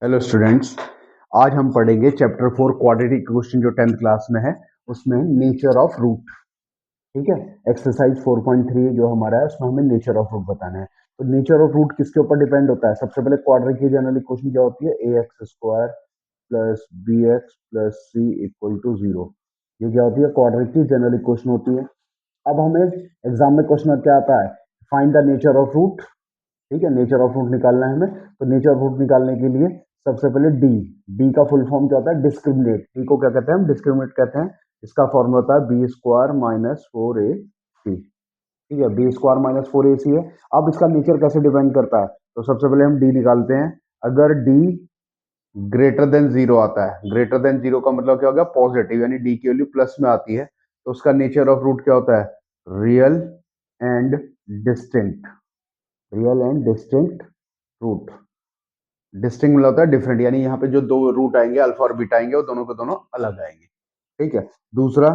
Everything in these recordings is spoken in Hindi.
हेलो स्टूडेंट्स, आज हम पढ़ेंगे चैप्टर 4 क्वाड्रेटिक क्वेश्चन जो 10th क्लास में है उसमें नेचर ऑफ रूट। ठीक है, एक्सरसाइज 4.3 जो हमारा है उसमें हमें नेचर ऑफ रूट बताना है। तो नेचर ऑफ रूट किसके ऊपर डिपेंड होता है? सबसे पहले क्वाड्रेटिक की जनरल इक्वेशन क्या होती है? A x square plus b x plus c equal to 0। ये क्या होती है? क्वाड्रेटिक की जनरल इक्वेशन होती है। अब हमें एग्जाम में क्वेश्चन क्या आता है? Find the nature of root. ठीक है, नेचर ऑफ रूट निकालना है हमें। तो नेचर ऑफ रूट निकालने के लिए सबसे पहले डी का फुल फॉर्म क्या होता है? डिस्क्रिमिनेट। डी को क्या कहते हैं? हम डिस्क्रिमिनेट कहते हैं। इसका फॉर्मूला होता है बी स्क्वायर माइनस 4ac। ठीक है, बी स्क्वायर माइनस 4ac है। अब इसका नेचर कैसे डिपेंड करता है? तो सबसे पहले हम डी निकालते हैं। अगर डी ग्रेटर देन जीरो आता है, ग्रेटर देन जीरो का मतलब क्या हो गया? पॉजिटिव, यानी डी की वैल्यू प्लस में आती है, तो उसका नेचर ऑफ रूट क्या होता है? Real and distinct. Real and distinct root. Distinct मतलब होता है डिफरेंट, यानी यहाँ पे जो दो रूट आएंगे अल्फा और बीटा आएंगे वो दोनों के दोनों अलग आएंगे। ठीक है। दूसरा,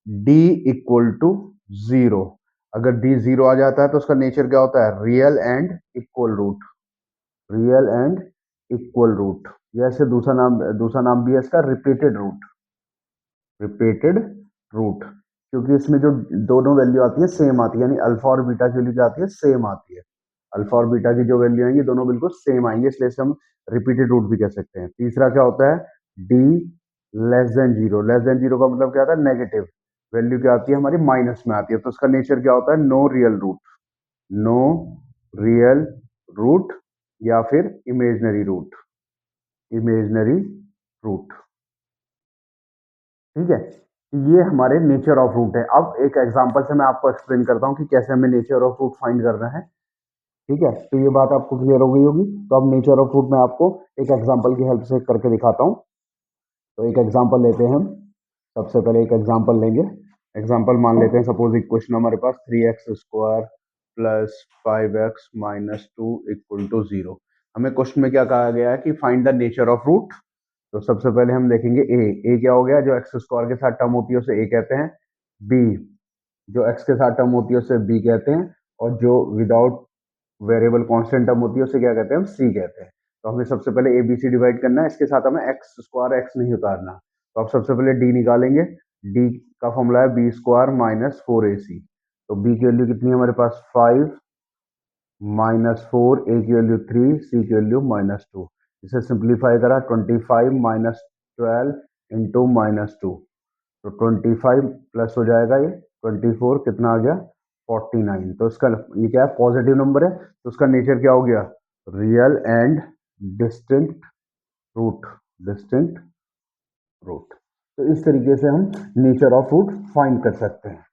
डी इक्वल टू जीरो। अगर डी जीरो आ जाता है तो उसका नेचर क्या होता है? Real and equal root. Real and equal root. जैसे दूसरा नाम भी है इसका रिपीटेड रूट। रिपीटेड रूट, क्योंकि इसमें जो दोनों वैल्यू आती है सेम आती है, यानी अल्फा और बीटा की वैल्यू जो आती है सेम आती है। अल्फा और बीटा की जो वैल्यू आएंगी दोनों बिल्कुल सेम आएंगे, इसलिए इसे हम रिपीटेड रूट भी कह सकते हैं। तीसरा क्या होता है? D less than zero. Less than zero का मतलब क्या होता है? नेगेटिव। वैल्यू क्या आती है हमारी? माइनस में आती है, तो उसका नेचर क्या होता है? No real root. No real root या फिर इमेजनरी रूट। Imaginary root. ठीक है, ये हमारे नेचर ऑफ रूट है। अब एक एग्जांपल से मैं आपको एक्सप्लेन करता हूँ कि कैसे हमें नेचर ऑफ रूट फाइंड करना है। ठीक है, तो ये बात आपको क्लियर हो गई होगी। तो अब नेचर ऑफ रूट मैं आपको एक एग्जांपल की हेल्प से करके दिखाता हूँ। तो एक एग्जांपल लेते हैं हम। सबसे पहले एक एग्जांपल लेंगे। एग्जांपल मान लेते हैं, सपोज इक्वेशन हमारे पास 3x square plus 5x minus 2 equal to 0। हमें क्वेश्चन में क्या कहा गया है कि find the nature of root. तो सबसे पहले हम देखेंगे ए क्या हो गया? जो एक्स स्क्वायर के साथ टर्म होती है उसे ए कहते हैं। बी, जो एक्स के साथ टर्म होती है उसे बी कहते हैं। और जो विदाउट वेरिएबल कांस्टेंट टर्म होती है उसे क्या कहते हैं? हम सी कहते हैं। तो हमें सबसे पहले ए बी सी डिवाइड करना है, इसके साथ हमें एक्स स्क्वायर एक्स नहीं उतारना। तो अब सबसे पहले डी निकालेंगे। डी का फॉर्मूला है बी स्क्वायर माइनस 4ac। तो बी की वैल्यू कितनी है हमारे पास? 5 माइनस 4, ए की वैल्यू 3, सी की वैल्यू माइनस 2। इसे सिंप्लीफाई करा, 25 माइनस 12 इंटू माइनस 2। तो 25 प्लस हो जाएगा ये 24, कितना आ गया? 49। तो इसका ये क्या है? पॉजिटिव नंबर है, तो उसका नेचर क्या हो गया? Real and distinct root. Distinct root. तो इस तरीके से हम नेचर ऑफ रूट फाइंड कर सकते हैं।